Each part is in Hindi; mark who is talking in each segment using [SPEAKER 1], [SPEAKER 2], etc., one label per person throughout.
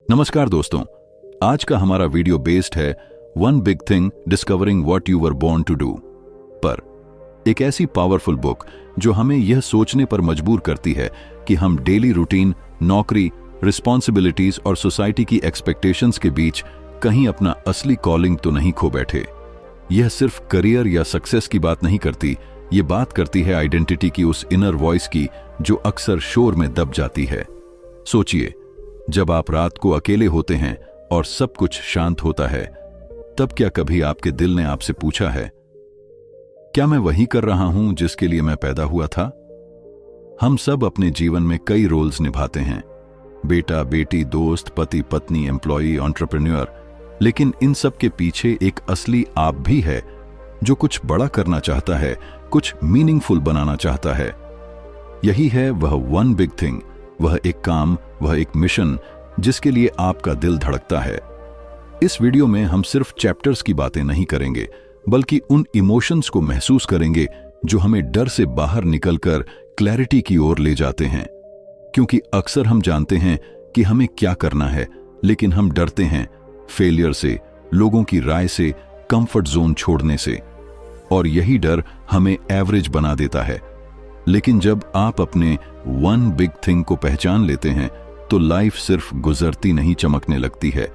[SPEAKER 1] नमस्कार दोस्तों, आज का हमारा वीडियो बेस्ड है one big thing discovering what you were born to do पर। एक ऐसी पावरफुल बुक जो हमें यह सोचने पर मजबूर करती है कि हम डेली रूटीन, नौकरी, रिस्पॉन्सिबिलिटीज और सोसाइटी की एक्सपेक्टेशंस के बीच कहीं अपना असली कॉलिंग तो नहीं खो बैठे। यह सिर्फ करियर या सक्सेस की बात नहीं करती, ये बात करती है आइडेंटिटी की, उस इनर वॉइस की जो अक्सर शोर में दब जाती है। सोचिए, जब आप रात को अकेले होते हैं और सब कुछ शांत होता है, तब क्या कभी आपके दिल ने आपसे पूछा है, क्या मैं वही कर रहा हूं जिसके लिए मैं पैदा हुआ था? हम सब अपने जीवन में कई रोल्स निभाते हैं, बेटा, बेटी, दोस्त, पति, पत्नी, एम्प्लॉई, एंटरप्रेन्योर। लेकिन इन सब के पीछे एक असली आप भी है जो कुछ बड़ा करना चाहता है, कुछ मीनिंगफुल बनाना चाहता है। यही है वह वन बिग थिंग, वह एक काम, वह एक मिशन जिसके लिए आपका दिल धड़कता है। इस वीडियो में हम सिर्फ चैप्टर्स की बातें नहीं करेंगे, बल्कि उन इमोशंस को महसूस करेंगे जो हमें डर से बाहर निकलकर क्लैरिटी की ओर ले जाते हैं। क्योंकि अक्सर हम जानते हैं कि हमें क्या करना है, लेकिन हम डरते हैं फेलियर से, लोगों की राय से, कंफर्ट जोन छोड़ने से, और यही डर हमें एवरेज बना देता है। लेकिन जब आप अपने वन बिग थिंग को पहचान लेते हैं तो लाइफ सिर्फ गुजरती नहीं, चमकने लगती है।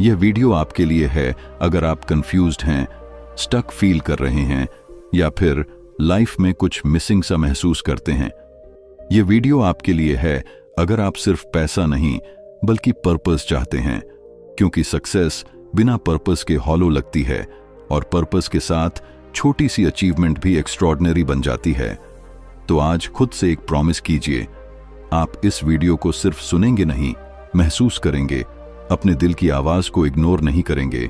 [SPEAKER 1] यह वीडियो आपके लिए है अगर आप कंफ्यूज्ड हैं, स्टक फील कर रहे हैं, या फिर लाइफ में कुछ मिसिंग सा महसूस करते हैं। यह वीडियो आपके लिए है अगर आप सिर्फ पैसा नहीं बल्कि पर्पस चाहते हैं, क्योंकि सक्सेस बिना पर्पस के हॉलो लगती है और पर्पस के साथ छोटी सी अचीवमेंट भी एक्स्ट्रॉर्डिनरी बन जाती है। तो आज खुद से एक प्रॉमिस कीजिए, आप इस वीडियो को सिर्फ सुनेंगे नहीं, महसूस करेंगे, अपने दिल की आवाज को इग्नोर नहीं करेंगे।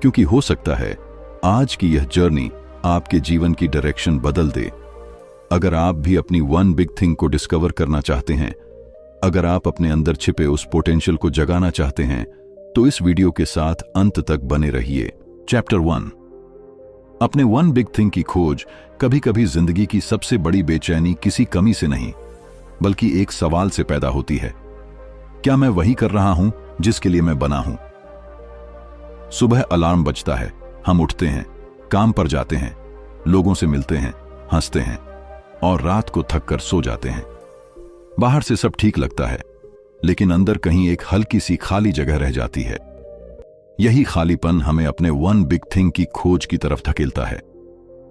[SPEAKER 1] क्योंकि हो सकता है आज की यह जर्नी आपके जीवन की डायरेक्शन बदल दे। अगर आप भी अपनी वन बिग थिंग को डिस्कवर करना चाहते हैं, अगर आप अपने अंदर छिपे उस पोटेंशियल को जगाना चाहते हैं, तो इस वीडियो के साथ अंत तक बने रहिए। चैप्टर 1, अपने वन बिग थिंग की खोज। कभी कभी जिंदगी की सबसे बड़ी बेचैनी किसी कमी से नहीं, बल्कि एक सवाल से पैदा होती है, क्या मैं वही कर रहा हूं जिसके लिए मैं बना हूं? सुबह अलार्म बजता है, हम उठते हैं, काम पर जाते हैं, लोगों से मिलते हैं, हंसते हैं और रात को थक कर सो जाते हैं। बाहर से सब ठीक लगता है, लेकिन अंदर कहीं एक हल्की सी खाली जगह रह जाती है। यही खालीपन हमें अपने वन बिग थिंग की खोज की तरफ धकेलता है।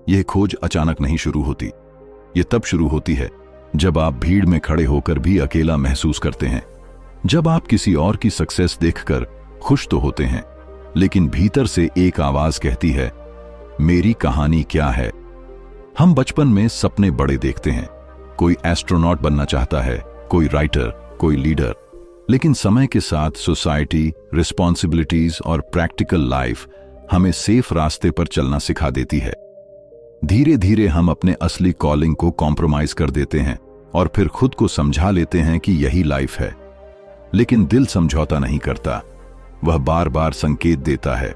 [SPEAKER 1] यह खोज अचानक नहीं शुरू होती, यह तब शुरू होती है जब आप भीड़ में खड़े होकर भी अकेला महसूस करते हैं, जब आप किसी और की सक्सेस देखकर खुश तो होते हैं, लेकिन भीतर से एक आवाज कहती है, मेरी कहानी क्या है? हम बचपन में सपने बड़े देखते हैं, कोई एस्ट्रोनॉट बनना चाहता है, कोई राइटर, कोई लीडर। लेकिन समय के साथ सोसाइटी, रिस्पॉन्सिबिलिटीज और प्रैक्टिकल लाइफ हमें सेफ रास्ते पर चलना सिखा देती है। धीरे धीरे हम अपने असली कॉलिंग को कॉम्प्रोमाइज कर देते हैं और फिर खुद को समझा लेते हैं कि यही लाइफ है। लेकिन दिल समझौता नहीं करता, वह बार बार संकेत देता है।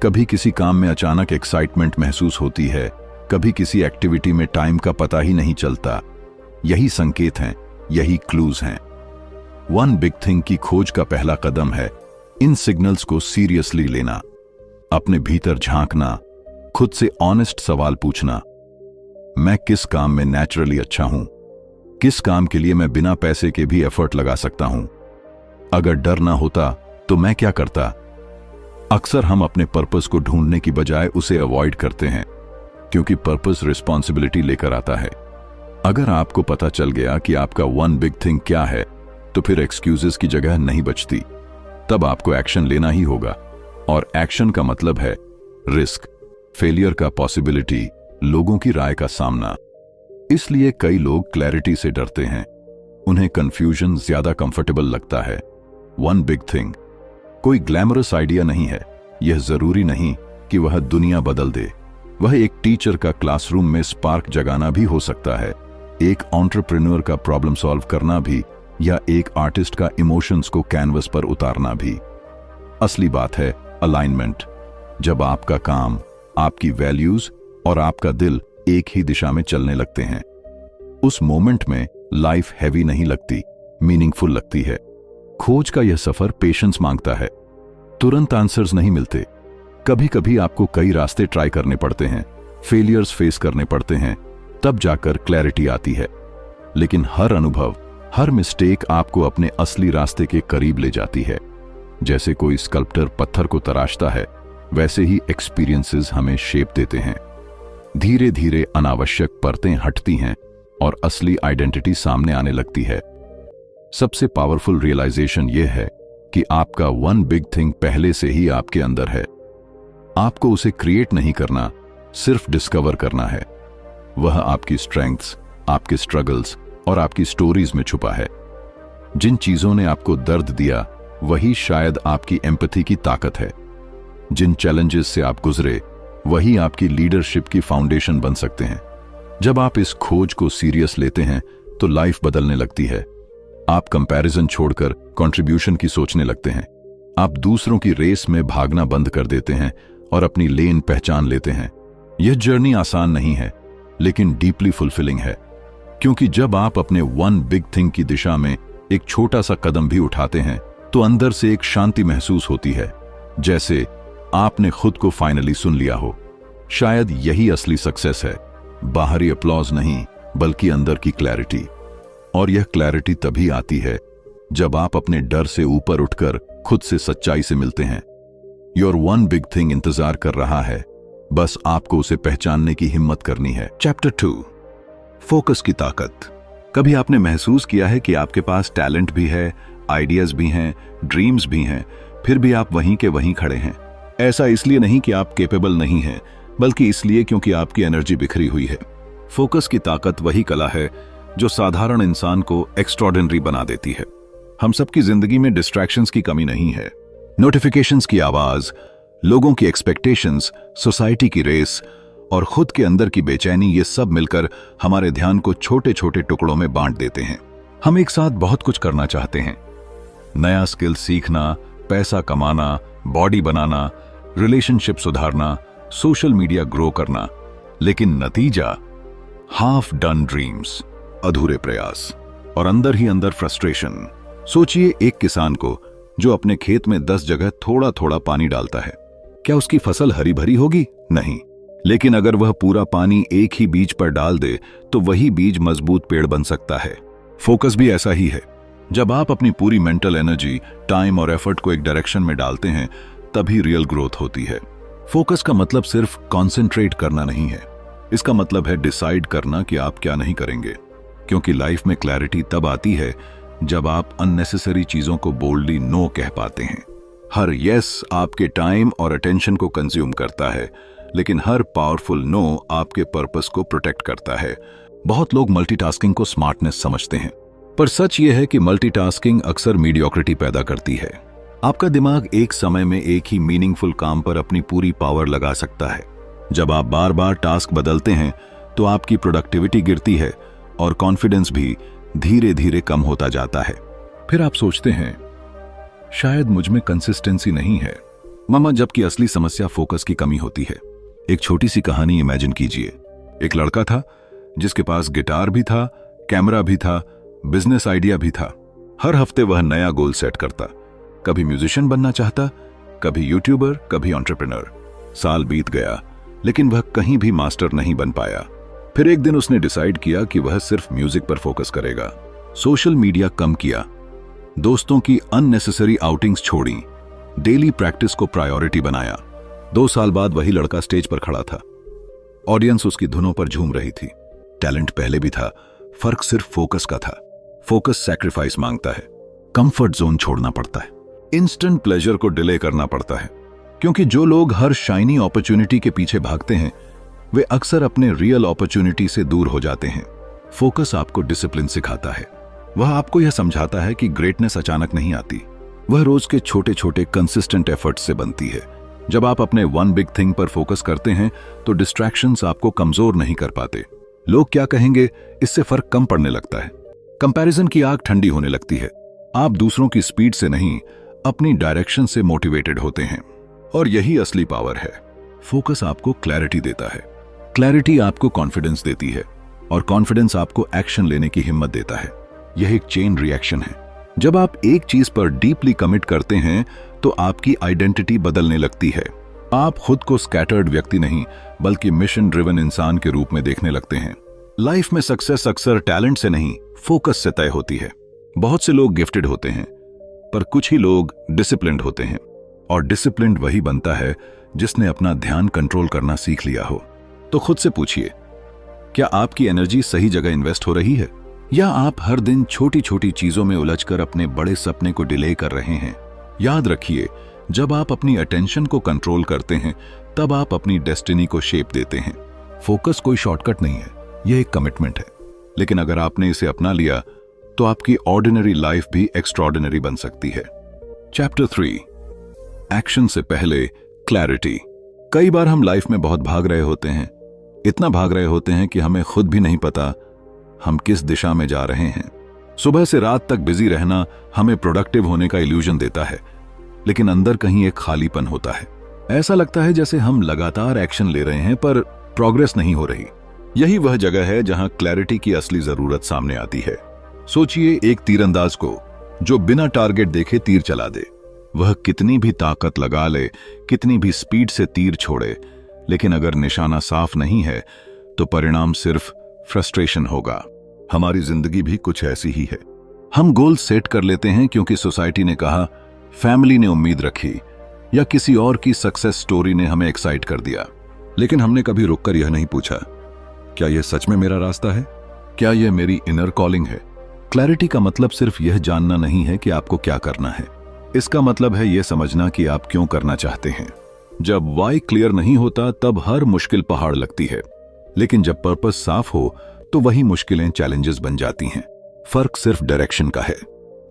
[SPEAKER 1] कभी किसी काम में अचानक एक्साइटमेंट महसूस होती है, कभी किसी एक्टिविटी में टाइम का पता ही नहीं चलता। यही संकेत हैं, यही क्लूज हैं। वन बिग थिंग की खोज का पहला कदम है इन सिग्नल्स को सीरियसली लेना, अपने भीतर झांकना, खुद से ऑनेस्ट सवाल पूछना, मैं किस काम में नेचुरली अच्छा हूं? किस काम के लिए मैं बिना पैसे के भी एफर्ट लगा सकता हूं? अगर डर ना होता तो मैं क्या करता? अक्सर हम अपने पर्पस को ढूंढने की बजाय उसे अवॉइड करते हैं, क्योंकि पर्पस रिस्पॉन्सिबिलिटी लेकर आता है। अगर आपको पता चल गया कि आपका वन बिग थिंग क्या है, तो फिर एक्सक्यूजेस की जगह नहीं बचती। तब आपको एक्शन लेना ही होगा, और एक्शन का मतलब है रिस्क, फेलियर का पॉसिबिलिटी, लोगों की राय का सामना। इसलिए कई लोग क्लैरिटी से डरते हैं, उन्हें कंफ्यूजन ज्यादा कंफर्टेबल लगता है। वन बिग थिंग कोई ग्लैमरस आइडिया नहीं है, यह जरूरी नहीं कि वह दुनिया बदल दे। वह एक टीचर का क्लासरूम में स्पार्क जगाना भी हो सकता है, एक एंटरप्रेन्योर का प्रॉब्लम सॉल्व करना भी, या एक आर्टिस्ट का इमोशंस को कैनवस पर उतारना भी। असली बात है अलाइनमेंट। जब आपका काम, आपकी वैल्यूज और आपका दिल एक ही दिशा में चलने लगते हैं, उस मोमेंट में लाइफ हैवी नहीं लगती, मीनिंगफुल लगती है। खोज का यह सफर पेशेंस मांगता है। तुरंत आंसर्स नहीं मिलते। कभी कभी आपको कई रास्ते ट्राई करने पड़ते हैं, फेलियर्स फेस करने पड़ते हैं, तब जाकर क्लैरिटी आती है। लेकिन हर अनुभव, हर मिस्टेक आपको अपने असली रास्ते के करीब ले जाती है। जैसे कोई स्कल्प्टर पत्थर को तराशता है, वैसे ही एक्सपीरियंसेस हमें शेप देते हैं। धीरे धीरे अनावश्यक परतें हटती हैं और असली आइडेंटिटी सामने आने लगती है। सबसे पावरफुल रियलाइजेशन यह है कि आपका वन बिग थिंग पहले से ही आपके अंदर है। आपको उसे क्रिएट नहीं करना, सिर्फ डिस्कवर करना है। वह आपकी स्ट्रेंथ्स, आपके स्ट्रगल्स और आपकी स्टोरीज में छुपा है। जिन चीजों ने आपको दर्द दिया, वही शायद आपकी एम्पैथी की ताकत है। जिन चैलेंजेस से आप गुजरे, वही आपकी लीडरशिप की फाउंडेशन बन सकते हैं। जब आप इस खोज को सीरियस लेते हैं तो लाइफ बदलने लगती है। आप कंपैरिजन छोड़कर कंट्रीब्यूशन की सोचने लगते हैं। आप दूसरों की रेस में भागना बंद कर देते हैं और अपनी लेन पहचान लेते हैं। यह जर्नी आसान नहीं है, लेकिन डीपली फुलफिलिंग है। क्योंकि जब आप अपने वन बिग थिंग की दिशा में एक छोटा सा कदम भी उठाते हैं तो अंदर से एक शांति महसूस होती है, जैसे आपने खुद को फाइनली सुन लिया हो। शायद यही असली सक्सेस है, बाहरी अपलॉज नहीं, बल्कि अंदर की क्लैरिटी। और यह क्लैरिटी तभी आती है जब आप अपने डर से ऊपर उठकर खुद से सच्चाई से मिलते हैं। योर वन बिग थिंग इंतजार कर रहा है, बस आपको उसे पहचानने की हिम्मत करनी है। चैप्टर 2, फोकस की ताकत। कभी आपने महसूस किया है कि आपके पास टैलेंट भी है, आइडियाज भी हैं, ड्रीम्स भी हैं, फिर भी आप वहीं के वहीं खड़े हैं। ऐसा इसलिए नहीं कि आप कैपेबल नहीं हैं, बल्कि इसलिए क्योंकि आपकी एनर्जी बिखरी हुई है। फोकस की ताकत वही कला है जो साधारण इंसान को एक्स्ट्रॉर्डिनरी बना देती है। हम सबकी जिंदगी में डिस्ट्रैक्शंस की कमी नहीं है। नोटिफिकेशंस की आवाज, लोगों की एक्सपेक्टेशंस, सोसाइटी की रेस और खुद के अंदर की बेचैनी, ये सब मिलकर हमारे ध्यान को छोटे छोटे टुकड़ों में बांट देते हैं। हम एक साथ बहुत कुछ करना चाहते हैं, नया स्किल सीखना, पैसा कमाना, बॉडी बनाना, रिलेशनशिप सुधारना, सोशल मीडिया ग्रो करना, लेकिन नतीजा हाफ डन ड्रीम्स, अधूरे प्रयास और अंदर ही अंदर फ्रस्ट्रेशन। सोचिए एक किसान को जो अपने खेत में 10 जगह थोड़ा थोड़ा पानी डालता है, क्या उसकी फसल हरी भरी होगी? नहीं। लेकिन अगर वह पूरा पानी एक ही बीज पर डाल दे तो वही बीज मजबूत पेड़ बन सकता है। फोकस भी ऐसा ही है। जब आप अपनी पूरी मेंटल एनर्जी, टाइम और एफर्ट को एक डायरेक्शन में डालते हैं, तभी रियल ग्रोथ होती है। फोकस का मतलब सिर्फ कॉन्सेंट्रेट करना नहीं है, इसका मतलब है डिसाइड करना कि आप क्या नहीं करेंगे। क्योंकि लाइफ में क्लैरिटी तब आती है जब आप अननेसेसरी चीजों को बोल्डली नो कह पाते हैं। हर यस आपके टाइम और अटेंशन को कंज्यूम करता है, लेकिन हर पावरफुल नो आपके पर्पस को प्रोटेक्ट करता है। बहुत लोग मल्टीटास्किंग को स्मार्टनेस समझते हैं, पर सच यह है कि मल्टीटास्किंग अक्सर मीडियोक्रिटी पैदा करती है। आपका दिमाग एक समय में एक ही मीनिंगफुल काम पर अपनी पूरी पावर लगा सकता है। जब आप बार बार टास्क बदलते हैं तो आपकी प्रोडक्टिविटी गिरती है और कॉन्फिडेंस भी धीरे धीरे कम होता जाता है। फिर आप सोचते हैं शायद मुझ में कंसिस्टेंसी नहीं है, जबकि असली समस्या फोकस की कमी होती है। एक छोटी सी कहानी इमेजिन कीजिए। एक लड़का था जिसके पास गिटार भी था, कैमरा भी था, बिजनेस आइडिया भी था। हर हफ्ते वह नया गोल सेट करता। कभी म्यूजिशियन बनना चाहता, कभी यूट्यूबर, कभी एंटरप्रेन्योर। साल बीत गया, लेकिन वह कहीं भी मास्टर नहीं बन पाया। फिर एक दिन उसने डिसाइड किया कि वह सिर्फ म्यूजिक पर फोकस करेगा। सोशल मीडिया कम किया, दोस्तों की अननेसेसरी आउटिंग्स छोड़ी, डेली प्रैक्टिस को प्रायोरिटी बनाया। 2 साल बाद वही लड़का स्टेज पर खड़ा था। ऑडियंस उसकी धुनों पर झूम रही थी। टैलेंट पहले भी था, फर्क सिर्फ फोकस का था। फोकस सैक्रिफाइस मांगता है, कंफर्ट जोन छोड़ना पड़ता है, इंस्टेंट प्लेजर को डिले करना पड़ता है। क्योंकि जो लोग हर शाइनी अपॉर्चुनिटी के पीछे भागते हैं, वे अक्सर अपने रियल अपॉर्चुनिटी से दूर हो जाते हैं। फोकस आपको डिसिप्लिन सिखाता है। वह आपको यह समझाता है कि ग्रेटनेस अचानक नहीं आती, वह रोज के छोटे छोटे कंसिस्टेंट एफर्ट्स से बनती है। जब आप अपने वन बिग थिंग पर फोकस करते हैं तो डिस्ट्रैक्शंस आपको कमजोर नहीं कर पाते। लोग क्या कहेंगे, इससे फर्क कम पड़ने लगता है। कंपैरिजन की आग ठंडी होने लगती है। आप दूसरों की स्पीड से नहीं, अपनी डायरेक्शन से मोटिवेटेड होते हैं। और यही असली पावर है। फोकस आपको क्लैरिटी देता है, क्लैरिटी आपको कॉन्फिडेंस देती है, और कॉन्फिडेंस आपको एक्शन लेने की हिम्मत देता है। यह एक चेन रिएक्शन है। जब आप एक चीज पर डीपली कमिट करते हैं तो आपकी आइडेंटिटी बदलने लगती है। आप खुद को स्कैटर्ड व्यक्ति नहीं बल्कि मिशन ड्रिवन इंसान के रूप में देखने लगते हैं। लाइफ में सक्सेस अक्सर टैलेंट से नहीं, फोकस से तय होती है। बहुत से लोग गिफ्टेड होते हैं, पर कुछ ही लोग डिसिप्लिन्ड होते हैं, और डिसिप्लिन्ड वही बनता है जिसने अपना ध्यान कंट्रोल करना सीख लिया हो। तो खुद से पूछिए, क्या आपकी एनर्जी सही जगह इन्वेस्ट हो रही है, या आप हर दिन छोटी छोटी चीजों में उलझकर अपने बड़े सपने को डिले कर रहे हैं? याद रखिए, जब आप अपनी अटेंशन को कंट्रोल करते हैं तब आप अपनी डेस्टिनी को शेप देते हैं। फोकस कोई शॉर्टकट नहीं है, यह एक कमिटमेंट है। लेकिन अगर आपने इसे अपना लिया तो आपकी ऑर्डिनरी लाइफ भी एक्स्ट्राऑर्डिनरी बन सकती है। चैप्टर 3, एक्शन से पहले क्लैरिटी। कई बार हम लाइफ में बहुत भाग रहे होते हैं, इतना भाग रहे होते हैं कि हमें खुद भी नहीं पता हम किस दिशा में जा रहे हैं। सुबह से रात तक बिजी रहना हमें प्रोडक्टिव होने का इल्यूजन देता है, लेकिन अंदर कहीं एक खालीपन होता है। ऐसा लगता है जैसे हम लगातार एक्शन ले रहे हैं पर प्रोग्रेस नहीं हो रही। यही वह जगह है जहां क्लैरिटी की असली जरूरत सामने आती है। सोचिए एक तीरंदाज को जो बिना टारगेट देखे तीर चला दे। वह कितनी भी ताकत लगा ले, कितनी भी स्पीड से तीर छोड़े, लेकिन अगर निशाना साफ नहीं है तो परिणाम सिर्फ फ्रस्ट्रेशन होगा। हमारी जिंदगी भी कुछ ऐसी ही है। हम गोल सेट कर लेते हैं क्योंकि सोसाइटी ने कहा, फैमिली ने उम्मीद रखी, या किसी और की सक्सेस स्टोरी ने हमें एक्साइट कर दिया। लेकिन हमने कभी रुककर यह नहीं पूछा, क्या यह सच में मेरा रास्ता है? क्या यह मेरी इनर कॉलिंग है? क्लैरिटी का मतलब सिर्फ यह जानना नहीं है कि आपको क्या करना है। इसका मतलब है यह समझना कि आप क्यों करना चाहते हैं। जब वाई क्लियर नहीं होता तब हर मुश्किल पहाड़ लगती है, लेकिन जब पर्पस साफ हो तो वही मुश्किलें चैलेंजेस बन जाती हैं। फर्क सिर्फ डायरेक्शन का है।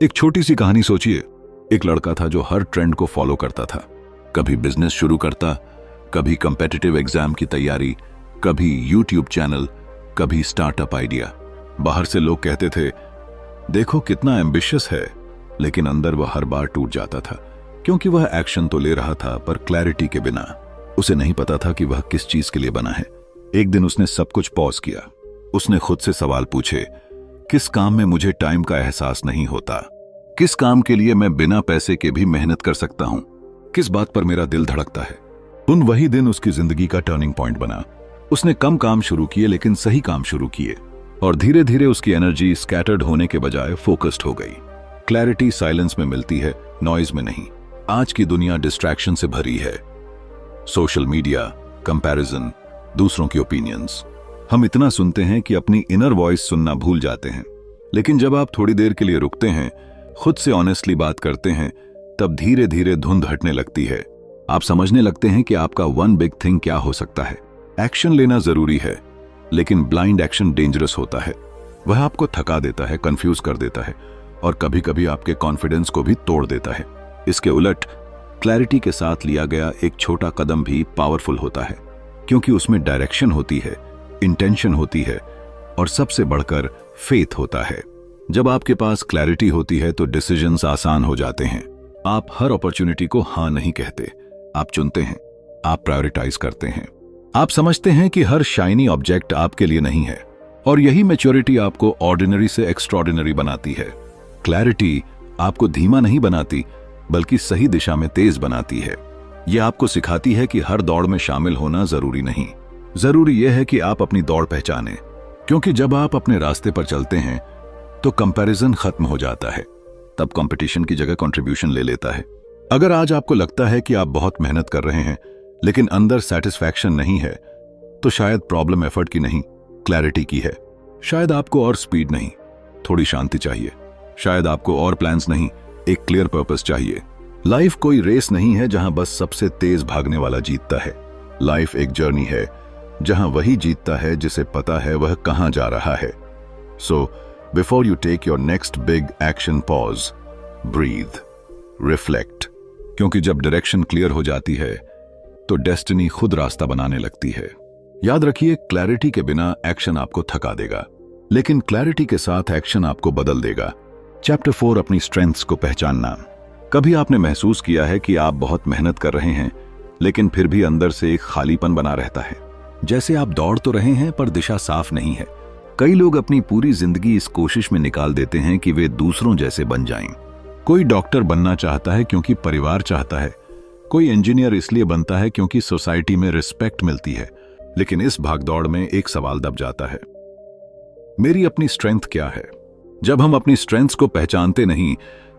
[SPEAKER 1] एक छोटी सी कहानी सोचिए। एक लड़का था जो हर ट्रेंड को फॉलो करता था। कभी बिजनेस शुरू करता, कभी कंपेटिटिव एग्जाम की तैयारी, कभी यूट्यूब चैनल, कभी स्टार्टअप आइडिया। बाहर से लोग कहते थे, देखो कितना एम्बिशियस है, लेकिन अंदर वह हर बार टूट जाता था, क्योंकि वह एक्शन तो ले रहा था पर क्लैरिटी के बिना। उसे नहीं पता था कि वह किस चीज के लिए बना है। एक दिन उसने सब कुछ पॉज किया। उसने खुद से सवाल पूछे, किस काम में मुझे टाइम का एहसास नहीं होता? किस काम के लिए मैं बिना पैसे के भी मेहनत कर सकता हूं? किस बात पर मेरा दिल धड़कता है? वही दिन उसकी जिंदगी का टर्निंग पॉइंट बना। उसने कम काम शुरू किए लेकिन सही काम शुरू किए, और धीरे धीरे उसकी एनर्जी स्कैटर्ड होने के बजाय फोकस्ड हो गई। क्लैरिटी साइलेंस में मिलती है, नॉइज में नहीं। आज की दुनिया डिस्ट्रैक्शन से भरी है। सोशल मीडिया, कंपैरिजन, दूसरों की ओपिनियंस। हम इतना सुनते हैं कि अपनी इनर वॉइस सुनना भूल जाते हैं। लेकिन जब आप थोड़ी देर के लिए रुकते हैं, खुद से ऑनेस्टली बात करते हैं, तब धीरे धीरे धुंध हटने लगती है। आप समझने लगते हैं कि आपका वन बिग थिंग क्या हो सकता है। एक्शन लेना जरूरी है, लेकिन ब्लाइंड एक्शन डेंजरस होता है। वह आपको थका देता है, कंफ्यूज कर देता है, और कभी कभी आपके कॉन्फिडेंस को भी तोड़ देता है। इसके उलट क्लैरिटी के साथ लिया गया एक छोटा कदम भी पावरफुल होता है, क्योंकि उसमें डायरेक्शन होती है, इंटेंशन होती है, और सबसे बढ़कर फेथ होता है। जब आपके पास क्लैरिटी होती है तो डिसीजंस आसान हो जाते हैं। आप हर अपॉर्चुनिटी को हाँ नहीं कहते, आप चुनते हैं, आप प्रायोरिटाइज करते हैं। आप समझते हैं कि हर शाइनी ऑब्जेक्ट आपके लिए नहीं है, और यही मैच्योरिटी आपको ऑर्डिनरी से एक्स्ट्राऑर्डिनरी बनाती है। क्लैरिटी आपको धीमा नहीं बनाती, बल्कि सही दिशा में तेज बनाती है। यह आपको सिखाती है कि हर दौड़ में शामिल होना जरूरी नहीं। जरूरी यह है कि आप अपनी दौड़ पहचानें, क्योंकि जब आप अपने रास्ते पर चलते हैं तो कंपैरिजन खत्म हो जाता है। तब कंपटीशन की जगह कंट्रीब्यूशन ले लेता है। अगर आज आपको लगता है कि आप बहुत मेहनत कर रहे हैं लेकिन अंदर सेटिस्फैक्शन नहीं है, तो शायद प्रॉब्लम एफर्ट की नहीं, क्लैरिटी की है। शायद आपको और स्पीड नहीं, थोड़ी शांति चाहिए। शायद आपको और प्लान्स नहीं, एक क्लियर पर्पस चाहिए। लाइफ कोई रेस नहीं है जहां बस सबसे तेज भागने वाला जीतता है। लाइफ एक जर्नी है जहां वही जीतता है जिसे पता है वह कहां जा रहा है। So before you take your next big action, pause, breathe, reflect, क्योंकि जब डायरेक्शन क्लियर हो जाती है तो डेस्टिनी खुद रास्ता बनाने लगती है। याद रखिए, क्लैरिटी के बिना एक्शन आपको थका देगा, लेकिन क्लैरिटी के साथ एक्शन आपको बदल देगा। चैप्टर 4, अपनी स्ट्रेंथ्स को पहचानना। कभी आपने महसूस किया है कि आप बहुत मेहनत कर रहे हैं लेकिन फिर भी अंदर से एक खालीपन बना रहता है, जैसे आप दौड़ तो रहे हैं पर दिशा साफ नहीं है। कई लोग अपनी पूरी जिंदगी इस कोशिश में निकाल देते हैं कि वे दूसरों जैसे बन जाएं। कोई डॉक्टर बनना चाहता है क्योंकि परिवार चाहता है, कोई इंजीनियर इसलिए बनता है क्योंकि सोसाइटी में रिस्पेक्ट मिलती है। लेकिन इस भागदौड़ में एक सवाल दब जाता है, मेरी अपनी स्ट्रेंथ क्या है? जब हम अपनी स्ट्रेंथ्स को पहचानते नहीं,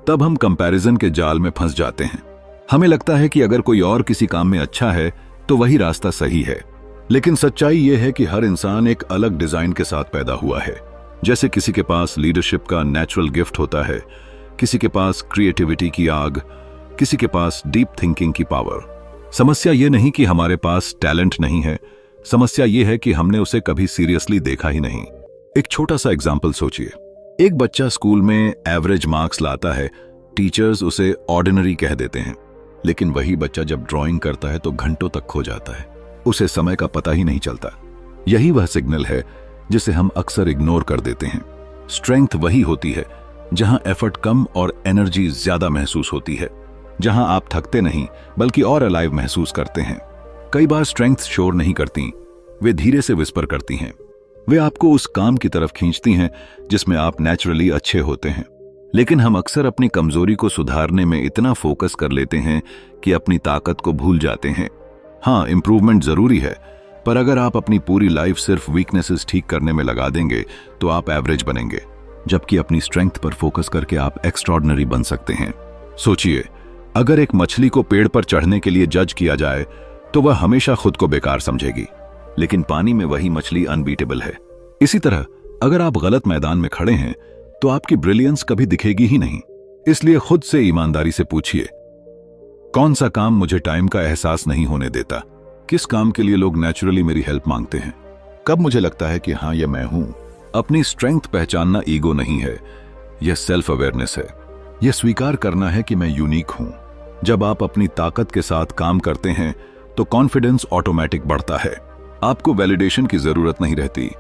[SPEAKER 1] तब हम कंपैरिजन के जाल में फंस जाते हैं। हमें लगता है कि अगर कोई और किसी काम में अच्छा है तो वही रास्ता सही है। लेकिन सच्चाई यह है कि हर इंसान एक अलग डिजाइन के साथ पैदा हुआ है। जैसे किसी के पास लीडरशिप का नेचुरल गिफ्ट होता है, किसी के पास क्रिएटिविटी की आग, किसी के पास डीप थिंकिंग की पावर। समस्या यह नहीं कि हमारे पास टैलेंट नहीं है, समस्या यह है कि हमने उसे कभी सीरियसली देखा ही नहीं। एक छोटा सा एग्जाम्पल सोचिए। एक बच्चा स्कूल में एवरेज मार्क्स लाता है, टीचर्स उसे ऑर्डिनरी कह देते हैं। लेकिन वही बच्चा जब ड्राइंग करता है तो घंटों तक खो जाता है, उसे समय का पता ही नहीं चलता। यही वह सिग्नल है जिसे हम अक्सर इग्नोर कर देते हैं। स्ट्रेंथ वही होती है जहां एफर्ट कम और एनर्जी ज्यादा महसूस होती है, जहां आप थकते नहीं बल्कि और अलाइव महसूस करते हैं। कई बार स्ट्रेंथ शोर नहीं करती, वे धीरे से विस्पर करती हैं। वे आपको उस काम की तरफ खींचती हैं जिसमें आप नेचुरली अच्छे होते हैं। लेकिन हम अक्सर अपनी कमजोरी को सुधारने में इतना फोकस कर लेते हैं कि अपनी ताकत को भूल जाते हैं। हाँ, इंप्रूवमेंट जरूरी है, पर अगर आप अपनी पूरी लाइफ सिर्फ वीकनेसेस ठीक करने में लगा देंगे तो आप एवरेज बनेंगे, जबकि अपनी स्ट्रेंथ पर फोकस करके आप एक्स्ट्रॉर्डिनरी बन सकते हैं। सोचिए, अगर एक मछली को पेड़ पर चढ़ने के लिए जज किया जाए तो वह हमेशा खुद को बेकार समझेगी, लेकिन पानी में वही मछली अनबीटेबल है। इसी तरह अगर आप गलत मैदान में खड़े हैं तो आपकी ब्रिलियंस कभी दिखेगी ही नहीं। इसलिए खुद से ईमानदारी से पूछिए, कौन सा काम मुझे टाइम का एहसास नहीं होने देता? किस काम के लिए लोग नेचुरली मेरी हेल्प मांगते हैं? कब मुझे लगता है कि हाँ, ये मैं हूं? अपनी स्ट्रेंथ पहचानना ईगो नहीं है, यह सेल्फ अवेयरनेस है। यह स्वीकार करना है कि मैं यूनिक हूं। जब आप अपनी ताकत के साथ काम करते हैं तो कॉन्फिडेंस ऑटोमेटिक बढ़ता है। आपको वैलिडेशन की जरूरत नहीं रहती,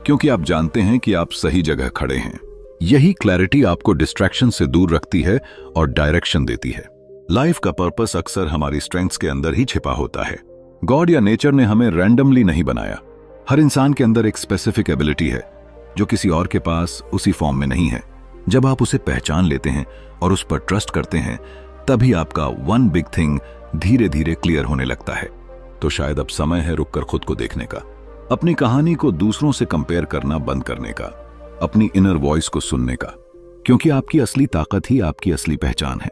[SPEAKER 1] क्योंकि आप जानते हैं कि आप सही जगह खड़े हैं। यही क्लैरिटी आपको डिस्ट्रैक्शन से दूर रखती है और डायरेक्शन देती है। लाइफ का पर्पस अक्सर हमारी स्ट्रेंथ्स के अंदर ही छिपा होता है। गॉड या नेचर ने हमें रैंडमली नहीं बनाया। हर इंसान के अंदर एक स्पेसिफिक एबिलिटी है जो किसी और के पास उसी फॉर्म में नहीं है। जब आप उसे पहचान लेते हैं और उस पर ट्रस्ट करते हैं, तभी आपका वन बिग थिंग धीरे धीरे क्लियर होने लगता है। तो शायद अब समय है रुककर खुद को देखने का, अपनी कहानी को दूसरों से कंपेयर करना बंद करने का, अपनी इनर वॉइस को सुनने का, क्योंकि आपकी असली ताकत ही आपकी असली पहचान है।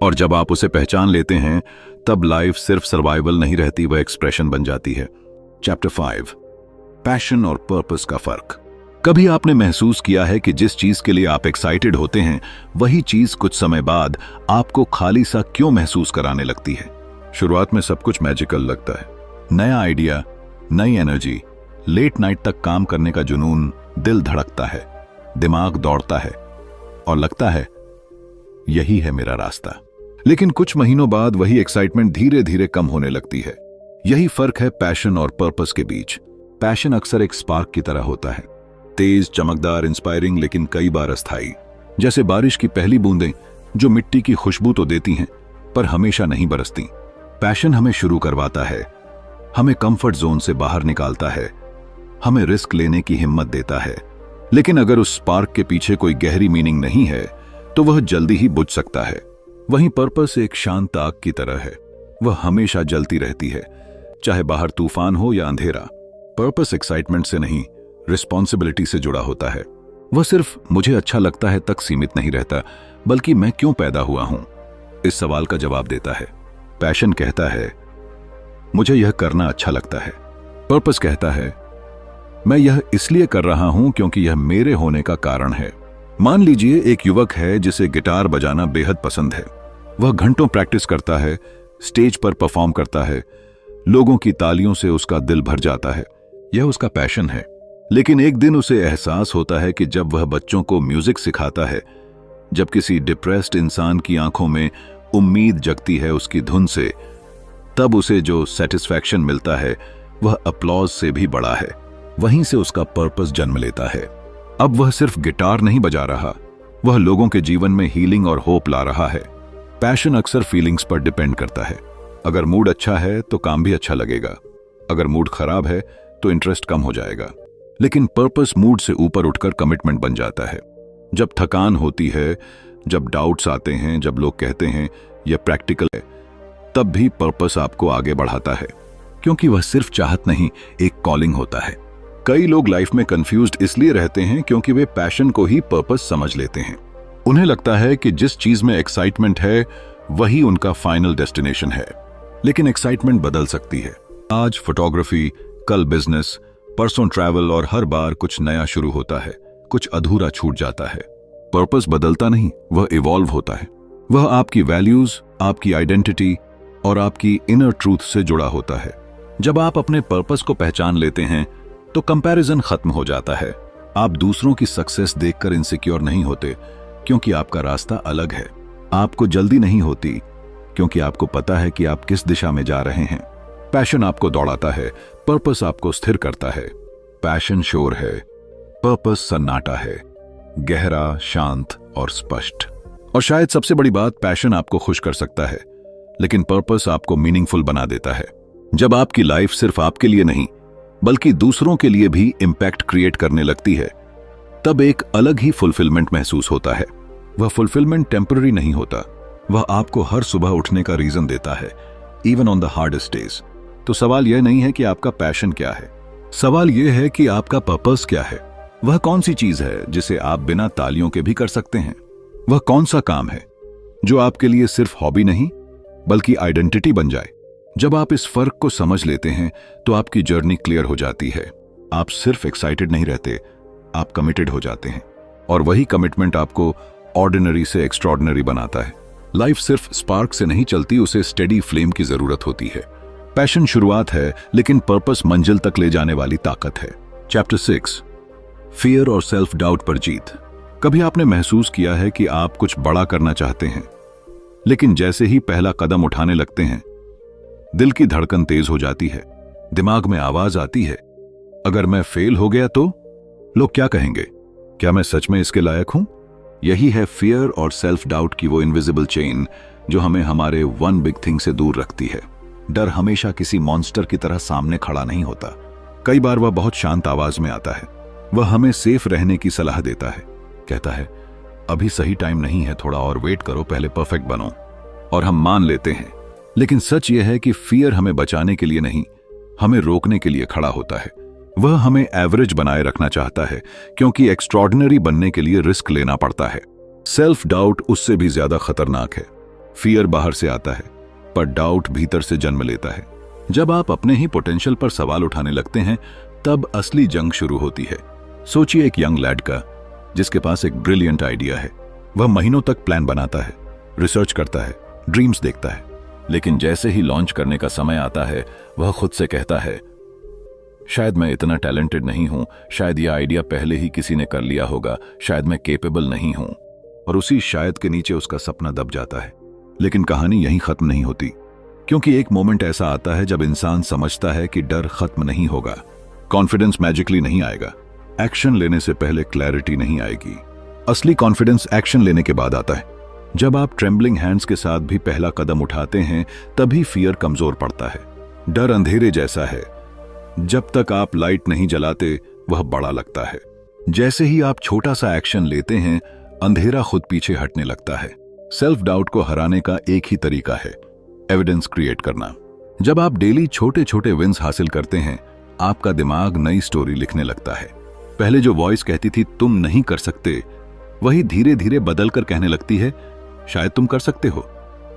[SPEAKER 1] और जब आप उसे पहचान लेते हैं, तब लाइफ सिर्फ सर्वाइवल नहीं रहती, वह एक्सप्रेशन बन जाती है। चैप्टर 5, पैशन और पर्पस का फर्क। कभी आपने महसूस किया है कि जिस चीज के लिए आप एक्साइटेड होते हैं, वही चीज कुछ समय बाद आपको खाली सा क्यों महसूस कराने लगती है? शुरुआत में सब कुछ मैजिकल लगता है, नया आइडिया, नई एनर्जी, लेट नाइट तक काम करने का जुनून, दिल धड़कता है, दिमाग दौड़ता है और लगता है यही है मेरा रास्ता। लेकिन कुछ महीनों बाद वही एक्साइटमेंट धीरे धीरे कम होने लगती है। यही फर्क है पैशन और पर्पस के बीच। पैशन अक्सर एक स्पार्क की तरह होता है, तेज, चमकदार, इंस्पायरिंग, लेकिन कई बार अस्थायी। जैसे बारिश की पहली बूंदें जो मिट्टी की खुशबू तो देती हैं पर हमेशा नहीं बरसती। पैशन हमें शुरू करवाता है, हमें कंफर्ट जोन से बाहर निकालता है, हमें रिस्क लेने की हिम्मत देता है। लेकिन अगर उस स्पार्क के पीछे कोई गहरी मीनिंग नहीं है तो वह जल्दी ही बुझ सकता है। वहीं पर्पस एक शांत आग की तरह है, वह हमेशा जलती रहती है, चाहे बाहर तूफान हो या अंधेरा। पर्पस एक्साइटमेंट से नहीं, रिस्पॉन्सिबिलिटी से जुड़ा होता है। वह सिर्फ मुझे अच्छा लगता है तक सीमित नहीं रहता, बल्कि मैं क्यों पैदा हुआ हूं, इस सवाल का जवाब देता है। पैशन कहता है मुझे यह करना अच्छा लगता है। पर्पस कहता है मैं यह इसलिए कर रहा हूं क्योंकि यह मेरे होने का कारण है। मान लीजिए एक युवक है जिसे गिटार बजाना बेहद पसंद है। वह घंटों प्रैक्टिस करता है, स्टेज पर परफॉर्म करता है, लोगों की तालियों से उसका दिल भर जाता है। यह उसका पैशन है। लेकिन एक दिन उसे एहसास होता है कि जब वह बच्चों को म्यूजिक सिखाता है, जब किसी डिप्रेस्ड इंसान की आंखों में उम्मीद जगती है उसकी धुन से, तब उसे जो सेटिस्फैक्शन मिलता है वह अपलॉज से भी बड़ा है। वहीं से उसका पर्पस जन्म लेता है। अब वह सिर्फ गिटार नहीं बजा रहा, वह लोगों के जीवन में हीलिंग और होप ला रहा है। पैशन अक्सर फीलिंग्स पर डिपेंड करता है। अगर मूड अच्छा है तो काम भी अच्छा लगेगा, अगर मूड खराब है तो इंटरेस्ट कम हो जाएगा। लेकिन पर्पस मूड से ऊपर उठकर कमिटमेंट बन जाता है। जब थकान होती है, जब डाउट्स आते हैं, जब लोग कहते हैं यह प्रैक्टिकल है, तब भी पर्पस आपको आगे बढ़ाता है, क्योंकि वह सिर्फ चाहत नहीं, एक कॉलिंग होता है। कई लोग लाइफ में कंफ्यूज्ड इसलिए रहते हैं क्योंकि वे पैशन को ही पर्पस समझ लेते हैं। उन्हें लगता है कि जिस चीज में एक्साइटमेंट है वही उनका फाइनल डेस्टिनेशन है। लेकिन एक्साइटमेंट बदल सकती है। आज फोटोग्राफी, कल बिजनेस, परसों ट्रैवल, और हर बार कुछ नया शुरू होता है, कुछ अधूरा छूट जाता है। पर्पस बदलता नहीं, वह इवॉल्व होता है। वह आपकी वैल्यूज, आपकी आइडेंटिटी और आपकी इनर ट्रूथ से जुड़ा होता है। जब आप अपने पर्पस को पहचान लेते हैं तो कंपैरिजन खत्म हो जाता है। आप दूसरों की सक्सेस देखकर इनसिक्योर नहीं होते, क्योंकि आपका रास्ता अलग है। आपको जल्दी नहीं होती, क्योंकि आपको पता है कि आप किस दिशा में जा रहे हैं। पैशन आपको दौड़ाता है, पर्पस आपको स्थिर करता है। पैशन शोर है, पर्पस सन्नाटा है, गहरा, शांत और स्पष्ट। और शायद सबसे बड़ी बात, पैशन आपको खुश कर सकता है, लेकिन पर्पस आपको मीनिंगफुल बना देता है। जब आपकी लाइफ सिर्फ आपके लिए नहीं बल्कि दूसरों के लिए भी इम्पैक्ट क्रिएट करने लगती है, तब एक अलग ही फुलफिलमेंट महसूस होता है। वह फुलफिलमेंट टेम्पररी नहीं होता, वह आपको हर सुबह उठने का रीजन देता है, even on the hardest days. तो सवाल यह नहीं है कि आपका पैशन क्या है, सवाल यह है कि आपका पर्पस क्या है। वह कौन सी चीज है जिसे आप बिना तालियों के भी कर सकते हैं? वह कौन सा काम है जो आपके लिए सिर्फ हॉबी नहीं बल्कि आइडेंटिटी बन जाए? जब आप इस फर्क को समझ लेते हैं तो आपकी जर्नी क्लियर हो जाती है। आप सिर्फ एक्साइटेड नहीं रहते, आप कमिटेड हो जाते हैं, और वही कमिटमेंट आपको ऑर्डिनरी से एक्स्ट्रॉर्डिनरी बनाता है। लाइफ सिर्फ स्पार्क से नहीं चलती, उसे स्टेडी फ्लेम की जरूरत होती है। पैशन शुरुआत है, लेकिन पर्पस मंजिल तक ले जाने वाली ताकत है। चैप्टर 6, फियर और सेल्फ डाउट पर जीत। कभी आपने महसूस किया है कि आप कुछ बड़ा करना चाहते हैं, लेकिन जैसे ही पहला कदम उठाने लगते हैं, दिल की धड़कन तेज हो जाती है, दिमाग में आवाज आती है, अगर मैं फेल हो गया तो लोग क्या कहेंगे? क्या मैं सच में इसके लायक हूं? यही है फियर और सेल्फ डाउट की वो इनविजिबल चेन जो हमें हमारे वन बिग थिंग से दूर रखती है। डर हमेशा किसी मॉन्स्टर की तरह सामने खड़ा नहीं होता। कई बार वह बहुत शांत आवाज में आता है। वह हमें सेफ रहने की सलाह देता है, कहता है अभी सही टाइम नहीं है, थोड़ा और वेट करो, पहले परफेक्ट बनो। और हम मान लेते हैं। लेकिन सच यह है कि फियर हमें बचाने के लिए नहीं, हमें रोकने के लिए खड़ा होता है। वह हमें एवरेज बनाए रखना चाहता है, क्योंकि एक्स्ट्रॉर्डिनरी बनने के लिए रिस्क लेना पड़ता है। सेल्फ डाउट उससे भी ज्यादा खतरनाक है। फियर बाहर से आता है, पर डाउट भीतर से जन्म लेता है। जब आप अपने ही पोटेंशियल पर सवाल उठाने लगते हैं, तब असली जंग शुरू होती है। सोचिए एक यंग लैड का, जिसके पास एक ब्रिलियंट आइडिया है। वह महीनों तक प्लान बनाता है, रिसर्च करता है, ड्रीम्स देखता है, लेकिन जैसे ही लॉन्च करने का समय आता है, वह खुद से कहता है शायद मैं इतना टैलेंटेड नहीं हूं, शायद यह आइडिया पहले ही किसी ने कर लिया होगा, शायद मैं केपेबल नहीं हूं। और उसी शायद के नीचे उसका सपना दब जाता है। लेकिन कहानी यहीं खत्म नहीं होती, क्योंकि एक मोमेंट ऐसा आता है जब इंसान समझता है कि डर खत्म नहीं होगा, कॉन्फिडेंस मैजिकली नहीं आएगा, एक्शन लेने से पहले क्लैरिटी नहीं आएगी। असली कॉन्फिडेंस एक्शन लेने के बाद आता है। जब आप ट्रेम्बलिंग हैंड्स के साथ भी पहला कदम उठाते हैं, तभी फियर कमजोर पड़ता है। डर अंधेरे जैसा है, जब तक आप लाइट नहीं जलाते वह बड़ा लगता है। जैसे ही आप छोटा सा एक्शन लेते हैं, अंधेरा खुद पीछे हटने लगता है। सेल्फ डाउट को हराने का एक ही तरीका है, एविडेंस क्रिएट करना। जब आप डेली छोटे छोटे विंस हासिल करते हैं, आपका दिमाग नई स्टोरी लिखने लगता है। पहले जो वॉइस कहती थी तुम नहीं कर सकते, वही धीरे धीरे बदल कर कहने लगती है शायद तुम कर सकते हो।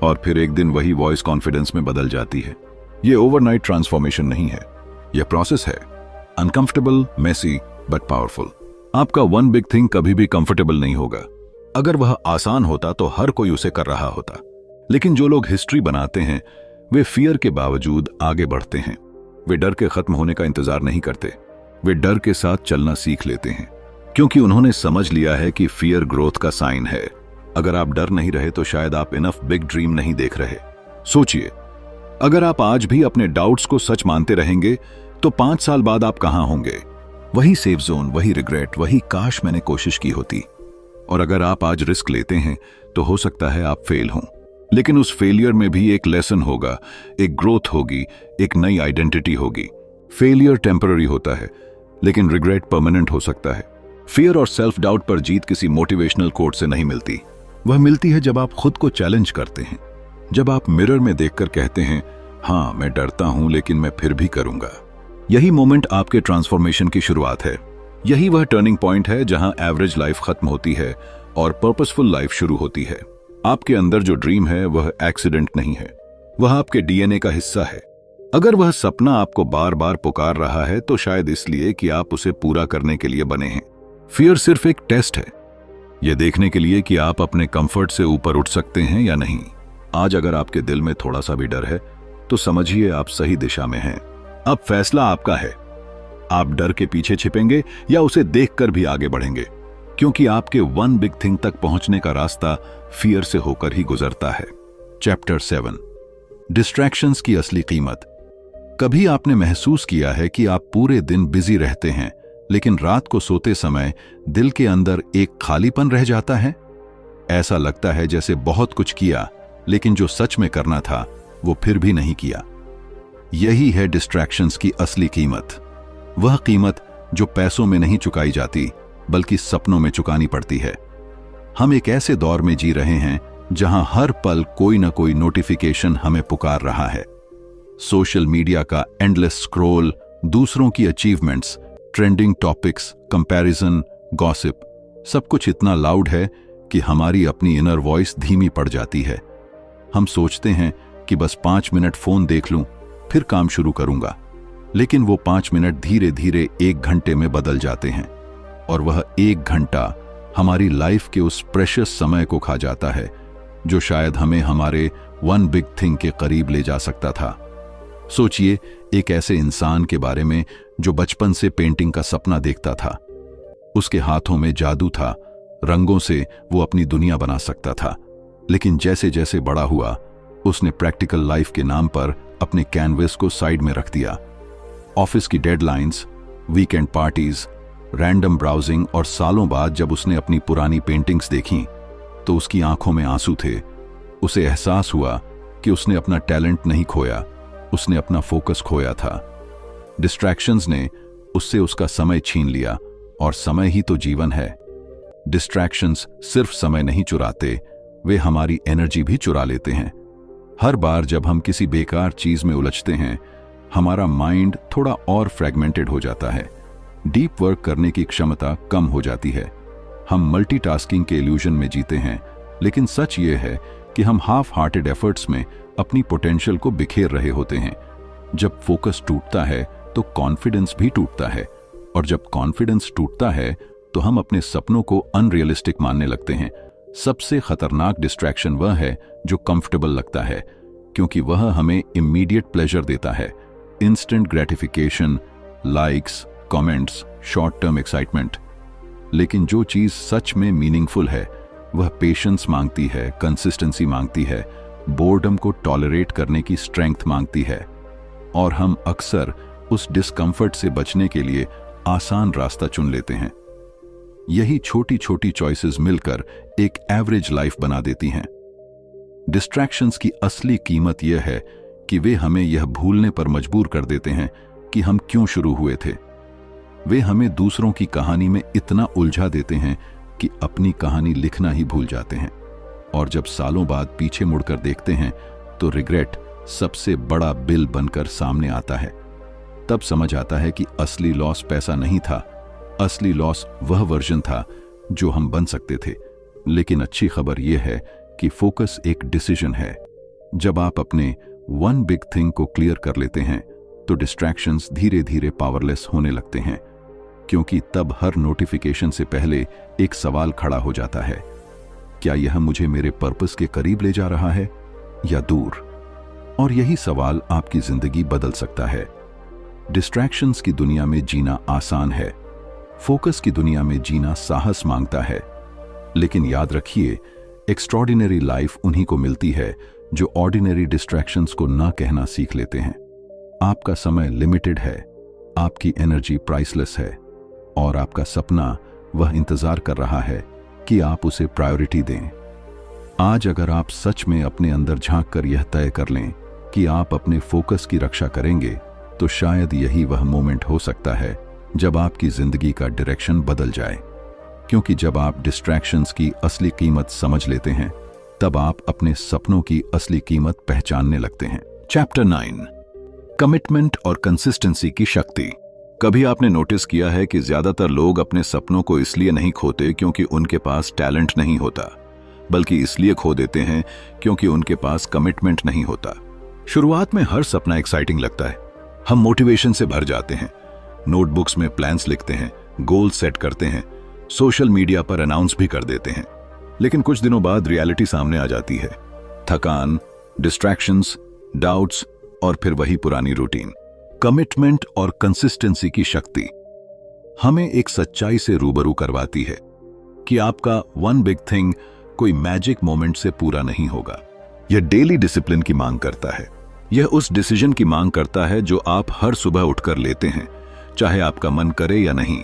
[SPEAKER 1] और फिर एक दिन वही वॉइस कॉन्फिडेंस में बदल जाती है। ये ओवरनाइट ट्रांसफॉर्मेशन नहीं है, यह प्रोसेस है, अनकंफर्टेबल, मेसी बट पावरफुल। आपका वन बिग थिंग कभी भी कंफर्टेबल नहीं होगा। अगर वह आसान होता तो हर कोई उसे कर रहा होता। लेकिन जो लोग हिस्ट्री बनाते हैं, वे फियर के बावजूद आगे बढ़ते हैं। वे डर के खत्म होने का इंतजार नहीं करते, वे डर के साथ चलना सीख लेते हैं, क्योंकि उन्होंने समझ लिया है कि फियर ग्रोथ का साइन है। अगर आप डर नहीं रहे तो शायद आप इनफ बिग ड्रीम नहीं देख रहे। सोचिए, अगर आप आज भी अपने डाउट्स को सच मानते रहेंगे तो 5 साल बाद आप कहां होंगे? वही सेफ जोन, वही रिग्रेट, वही काश मैंने कोशिश की होती। और अगर आप आज रिस्क लेते हैं तो हो सकता है आप फेल हों, लेकिन उस फेलियर में भी एक लेसन होगा, एक ग्रोथ होगी, एक नई आइडेंटिटी होगी। फेलियर टेम्पररी होता है, लेकिन रिग्रेट परमानेंट हो सकता है। फियर और सेल्फ डाउट पर जीत किसी मोटिवेशनल कोट से नहीं मिलती। वह मिलती है जब आप खुद को चैलेंज करते हैं, जब आप मिरर में देखकर कहते हैं, हाँ मैं डरता हूं लेकिन मैं फिर भी करूंगा। यही मोमेंट आपके ट्रांसफॉर्मेशन की शुरुआत है। यही वह टर्निंग पॉइंट है जहां एवरेज लाइफ खत्म होती है और पर्पसफुल लाइफ शुरू होती है। आपके अंदर जो ड्रीम है वह एक्सीडेंट नहीं है, वह आपके डीएनए का हिस्सा है। अगर वह सपना आपको बार बार पुकार रहा है तो शायद इसलिए कि आप उसे पूरा करने के लिए बने हैं। फियर सिर्फ एक टेस्ट है, यह देखने के लिए कि आप अपने कंफर्ट से ऊपर उठ सकते हैं या नहीं। आज अगर आपके दिल में थोड़ा सा भी डर है तो समझिए आप सही दिशा में हैं। अब फैसला आपका है, आप डर के पीछे छिपेंगे या उसे देखकर भी आगे बढ़ेंगे, क्योंकि आपके वन बिग थिंग तक पहुंचने का रास्ता फियर से होकर ही गुजरता है। चैप्टर 7, डिस्ट्रैक्शंस की असली कीमत। कभी आपने महसूस किया है कि आप पूरे दिन बिजी रहते हैं लेकिन रात को सोते समय दिल के अंदर एक खालीपन रह जाता है? ऐसा लगता है जैसे बहुत कुछ किया लेकिन जो सच में करना था वो फिर भी नहीं किया। यही है डिस्ट्रैक्शंस की असली कीमत। वह कीमत जो पैसों में नहीं चुकाई जाती बल्कि सपनों में चुकानी पड़ती है। हम एक ऐसे दौर में जी रहे हैं जहां हर पल कोई ना कोई नोटिफिकेशन हमें पुकार रहा है। सोशल मीडिया का एंडलेस स्क्रॉल, दूसरों की achievements, trending topics, comparison, gossip, सब कुछ इतना लाउड है कि हमारी अपनी इनर वॉइस धीमी पड़ जाती है। हम सोचते हैं कि बस 5 मिनट फोन देख लूं, फिर काम शुरू करूंगा, लेकिन वो 5 मिनट धीरे धीरे 1 घंटे में बदल जाते हैं और वह 1 घंटा हमारी लाइफ के उस प्रेशियस समय को खा जाता है जो शायद हमें हमारे वन बिग थिंग के करीब ले जा सकता था। सोचिए एक ऐसे इंसान के बारे में जो बचपन से पेंटिंग का सपना देखता था। उसके हाथों में जादू था, रंगों से वो अपनी दुनिया बना सकता था, लेकिन जैसे जैसे बड़ा हुआ उसने प्रैक्टिकल लाइफ के नाम पर अपने कैनवस को साइड में रख दिया। ऑफिस की deadlines, weekend parties, random browsing और सालों बाद जब उसने अपनी पुरानी पेंटिंग्स देखी तो उसकी आंखों में आंसू थे। उसे एहसास हुआ कि उसने अपना टैलेंट नहीं खोया, उसने अपना फोकस खोया था। डिस्ट्रैक्शंस ने उससे उसका समय छीन लिया और समय ही तो जीवन है। डिस्ट्रैक्शंस सिर्फ समय नहीं चुराते, वे हमारी एनर्जी भी चुरा लेते हैं। हर बार जब हम किसी बेकार चीज में उलझते हैं हमारा माइंड थोड़ा और फ्रैगमेंटेड हो जाता है, डीप वर्क करने की क्षमता कम हो जाती है। हम मल्टीटास्किंग के इल्यूजन में जीते हैं, लेकिन सच ये है कि हम हाफ हार्टेड एफर्ट्स में अपनी पोटेंशियल को बिखेर रहे होते हैं। जब फोकस टूटता है तो कॉन्फिडेंस भी टूटता है, और जब कॉन्फिडेंस टूटता है तो हम अपने सपनों को अनरियलिस्टिक मानने लगते हैं। सबसे खतरनाक डिस्ट्रैक्शन वह है जो कंफर्टेबल लगता है, क्योंकि वह हमें इमीडिएट प्लेजर देता है। Instant gratification, likes, comments, short term excitement. लेकिन जो चीज सच में मीनिंगफुल है वह पेशेंस मांगती है, कंसिस्टेंसी मांगती है, बोर्डम को टॉलरेट करने की स्ट्रेंथ मांगती है। और हम अक्सर उस डिस्कंफर्ट से बचने के लिए आसान रास्ता चुन लेते हैं। यही छोटी छोटी चॉइसेस मिलकर एक एवरेज लाइफ बना देती हैं। डिस्ट्रैक्शंस की असली कीमत यह है कि वे हमें यह भूलने पर मजबूर कर देते हैं कि हम क्यों शुरू हुए थे। वे हमें दूसरों की कहानी में इतना उलझा देते हैं कि अपनी कहानी लिखना ही भूल जाते हैं। और जब सालों बाद पीछे मुड़कर देखते हैं तो रिग्रेट सबसे बड़ा बिल बनकर सामने आता है। तब समझ आता है कि असली लॉस पैसा नहीं था, असली लॉस वह वर्जन था जो हम बन सकते थे। लेकिन अच्छी खबर यह है कि फोकस एक डिसीजन है। जब आप अपने वन बिग थिंग को क्लियर कर लेते हैं तो डिस्ट्रैक्शंस धीरे धीरे पावरलेस होने लगते हैं, क्योंकि तब हर नोटिफिकेशन से पहले एक सवाल खड़ा हो जाता है, क्या यह मुझे मेरे पर्पस के करीब ले जा रहा है या दूर? और यही सवाल आपकी जिंदगी बदल सकता है। डिस्ट्रैक्शंस की दुनिया में जीना आसान है, फोकस की दुनिया में जीना साहस मांगता है। लेकिन याद रखिए, एक्स्ट्रॉर्डिनरी लाइफ उन्हीं को मिलती है जो ऑर्डिनरी डिस्ट्रैक्शंस को ना कहना सीख लेते हैं। आपका समय लिमिटेड है, आपकी एनर्जी प्राइसलेस है, और आपका सपना वह इंतजार कर रहा है कि आप उसे प्रायोरिटी दें। आज अगर आप सच में अपने अंदर झांक कर यह तय कर लें कि आप अपने फोकस की रक्षा करेंगे, तो शायद यही वह मोमेंट हो सकता है जब आपकी जिंदगी का डायरेक्शन बदल जाए, क्योंकि जब आप डिस्ट्रैक्शंस की असली कीमत समझ लेते हैं, तब आप अपने सपनों की असली कीमत पहचानने लगते हैं। चैप्टर 9, कमिटमेंट और कंसिस्टेंसी की शक्ति। कभी आपने नोटिस किया है कि ज्यादातर लोग अपने सपनों को इसलिए नहीं खोते क्योंकि उनके पास टैलेंट नहीं होता, बल्कि इसलिए खो देते हैं क्योंकि उनके पास कमिटमेंट नहीं होता। शुरुआत में हर सपना एक्साइटिंग लगता है, हम मोटिवेशन से भर जाते हैं, नोटबुक्स में प्लान्स लिखते हैं, गोल सेट करते हैं, सोशल मीडिया पर अनाउंस भी कर देते हैं। लेकिन कुछ दिनों बाद रियलिटी सामने आ जाती है, थकान, डिस्ट्रैक्शंस, डाउट्स और फिर वही पुरानी रूटीन। कमिटमेंट और कंसिस्टेंसी की शक्ति हमें एक सच्चाई से रूबरू करवाती है कि आपका वन बिग थिंग कोई मैजिक मोमेंट से पूरा नहीं होगा। यह डेली डिसिप्लिन की मांग करता है। यह उस डिसीजन की मांग करता है जो आप हर सुबह उठकर लेते हैं, चाहे आपका मन करे या नहीं।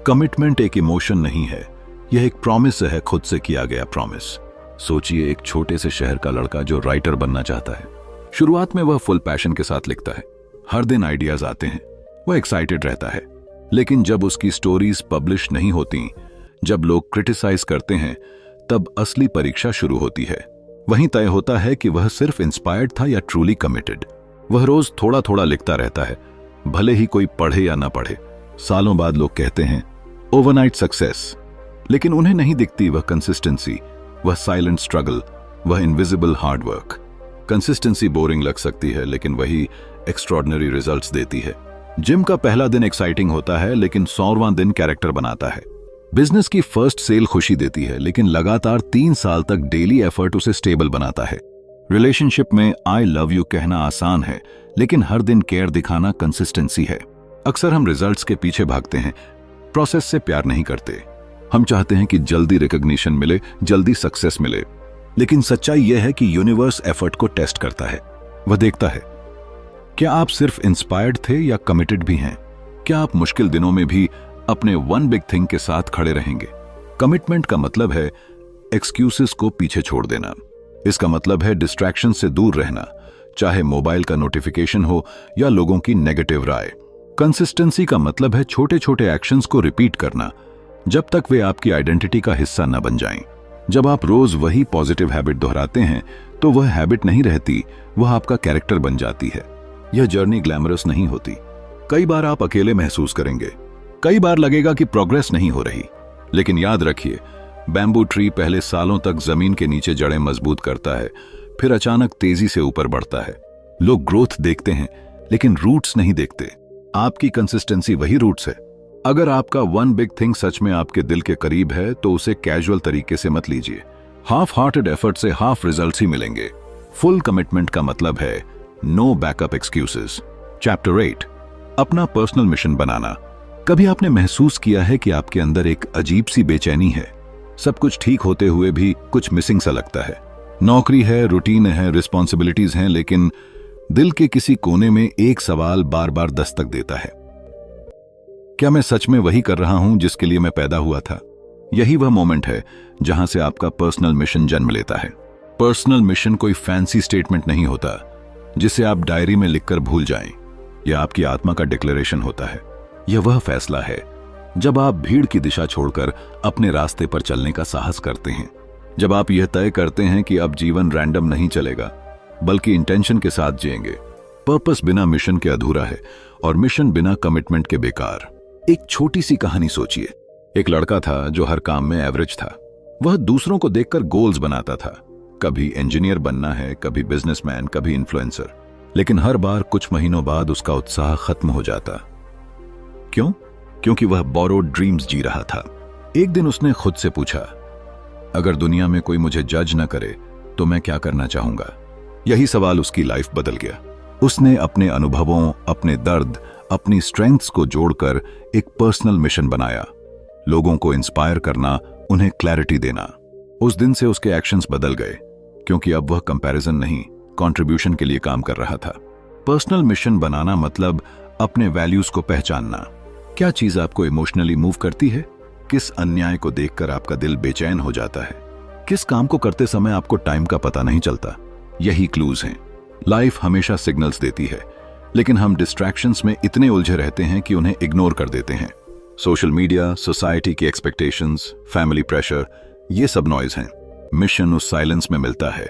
[SPEAKER 1] कमिटमेंट एक इमोशन नहीं है, यह एक प्रॉमिस है, खुद से किया गया प्रॉमिस। सोचिए एक छोटे से शहर का लड़का जो राइटर बनना चाहता है। शुरुआत में वह फुल पैशन के साथ लिखता है, हर दिन आइडियाज आते हैं, वह एक्साइटेड रहता है। लेकिन जब उसकी स्टोरीज पब्लिश नहीं होती, जब लोग क्रिटिसाइज करते हैं, तब असली परीक्षा शुरू होती है। वहीं तय होता है कि वह सिर्फ इंस्पायर्ड था या ट्रूली कमिटेड। वह रोज थोड़ा थोड़ा लिखता रहता है, भले ही कोई पढ़े या ना पढ़े। सालों बाद लोग कहते हैं ओवरनाइट सक्सेस, लेकिन उन्हें नहीं दिखती वह कंसिस्टेंसी, वह साइलेंट स्ट्रगल, वह invisible hard work. Consistency boring लग सकती है, लेकिन वही एक्स्ट्रॉर्डिनरी रिजल्ट्स देती है। जिम का पहला दिन एक्साइटिंग होता है, लेकिन 100वां दिन कैरेक्टर बनाता है। बिजनेस की फर्स्ट सेल खुशी देती है, लेकिन लगातार 3 साल तक डेली एफर्ट उसे स्टेबल बनाता है। रिलेशनशिप में आई लव यू कहना आसान है, लेकिन हर दिन केयर दिखाना कंसिस्टेंसी है। अक्सर हम रिजल्ट्स के पीछे भागते हैं, प्रोसेस से प्यार नहीं करते। हम चाहते हैं कि जल्दी रिकॉग्निशन मिले, जल्दी सक्सेस मिले, लेकिन सच्चाई यह है कि यूनिवर्स एफर्ट को टेस्ट करता है। वह देखता है क्या आप सिर्फ इंस्पायर्ड थे या कमिटेड भी हैं। क्या आप मुश्किल दिनों में भी अपने वन बिग थिंग के साथ खड़े रहेंगे। कमिटमेंट का मतलब है एक्सक्यूजेस को पीछे छोड़ देना। इसका मतलब है डिस्ट्रैक्शन से दूर रहना, चाहे मोबाइल का नोटिफिकेशन हो या लोगों की नेगेटिव राय। कंसिस्टेंसी का मतलब है छोटे छोटे एक्शंस को रिपीट करना जब तक वे आपकी आइडेंटिटी का हिस्सा न बन जाएं। जब आप रोज वही पॉजिटिव हैबिट दोहराते हैं तो वह हैबिट नहीं रहती, वह आपका कैरेक्टर बन जाती है। यह जर्नी ग्लैमरस नहीं होती। कई बार आप अकेले महसूस करेंगे, कई बार लगेगा कि प्रोग्रेस नहीं हो रही, लेकिन याद रखिए, बैम्बू ट्री पहले सालों तक जमीन के नीचे जड़ें मजबूत करता है, फिर अचानक तेजी से ऊपर बढ़ता है। लोग ग्रोथ देखते हैं, लेकिन रूट्स नहीं देखते। आपकी कंसिस्टेंसी वही रूट्स है। अगर आपका वन बिग थिंग सच में आपके दिल के करीब है तो उसे कैजुअल तरीके से मत लीजिए। हाफ हार्टेड एफर्ट से हाफ रिजल्ट्स ही मिलेंगे। फुल कमिटमेंट का मतलब है नो बैकअप एक्सक्यूजेस। चैप्टर 8, अपना पर्सनल मिशन बनाना। कभी आपने महसूस किया है कि आपके अंदर एक अजीब सी बेचैनी है? सब कुछ ठीक होते हुए भी कुछ मिसिंग सा लगता है। नौकरी है, रूटीन है, रिस्पॉन्सिबिलिटीज हैं, लेकिन दिल के किसी कोने में एक सवाल बार बार दस्तक देता है, क्या मैं सच में वही कर रहा हूं जिसके लिए मैं पैदा हुआ था? यही वह मोमेंट है जहां से आपका पर्सनल मिशन जन्म लेता है। पर्सनल मिशन कोई फैंसी स्टेटमेंट नहीं होता जिसे आप डायरी में लिखकर भूल जाएं। यह आपकी आत्मा का डिक्लेरेशन होता है। यह वह फैसला है जब आप भीड़ की दिशा छोड़कर अपने रास्ते पर चलने का साहस करते हैं। जब आप यह तय करते हैं कि अब जीवन रैंडम नहीं चलेगा, बल्कि इंटेंशन के साथ जिएंगे। पर्पस बिना मिशन के अधूरा है और मिशन बिना कमिटमेंट के बेकार। एक छोटी सी कहानी सोचिए। एक लड़का था जो हर काम में एवरेज था। वह दूसरों को देखकर गोल्स बनाता था, कभी इंजीनियर बनना है, कभी बिजनेसमैन, कभी इन्फ्लुएंसर। लेकिन हर बार कुछ महीनों बाद उसका उत्साह खत्म हो जाता। क्यों? क्योंकि वह बोरोड ड्रीम्स जी रहा था। एक दिन उसने खुद से पूछा, अगर दुनिया में कोई मुझे जज न करे तो मैं क्या करना चाहूंगा? यही सवाल उसकी लाइफ बदल गया। उसने अपने अनुभवों, अपने दर्द, अपनी स्ट्रेंथ्स को जोड़कर एक पर्सनल मिशन बनाया। लोगों को इंस्पायर करना, उन्हें क्लैरिटी देना। उस दिन से उसके एक्शंस बदल गए, क्योंकि अब वह कंपैरिजन नहीं, कंट्रीब्यूशन के लिए काम कर रहा था। पर्सनल मिशन बनाना मतलब अपने वैल्यूज को पहचानना। क्या चीज आपको इमोशनली मूव करती है? किस अन्याय को देखकर आपका दिल बेचैन हो जाता है? किस काम को करते समय आपको टाइम का पता नहीं चलता? यही क्लूज हैं। लाइफ हमेशा सिग्नल्स देती है, लेकिन हम डिस्ट्रैक्शंस में इतने उलझे रहते हैं कि उन्हें इग्नोर कर देते हैं। सोशल मीडिया, सोसाइटी की एक्सपेक्टेशंस, फैमिली प्रेशर, ये सब नॉइज हैं। मिशन उस साइलेंस में मिलता है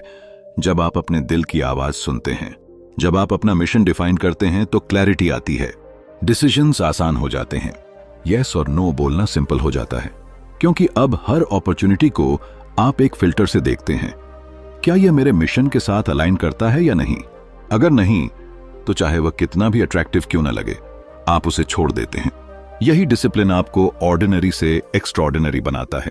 [SPEAKER 1] जब आप अपने दिल की आवाज सुनते हैं। जब आप अपना मिशन डिफाइन करते हैं तो क्लैरिटी आती है, डिसीजंस आसान हो जाते हैं, यस और नो बोलना सिंपल हो जाता है, क्योंकि अब हर अपॉर्चुनिटी को आप एक फिल्टर से देखते हैं। क्या यह मेरे मिशन के साथ अलाइन करता है या नहीं? अगर नहीं, तो चाहे वह कितना भी अट्रैक्टिव क्यों न लगे, आप उसे छोड़ देते हैं। यही डिसिप्लिन आपको ऑर्डिनरी से एक्स्ट्राऑर्डिनरी बनाता है।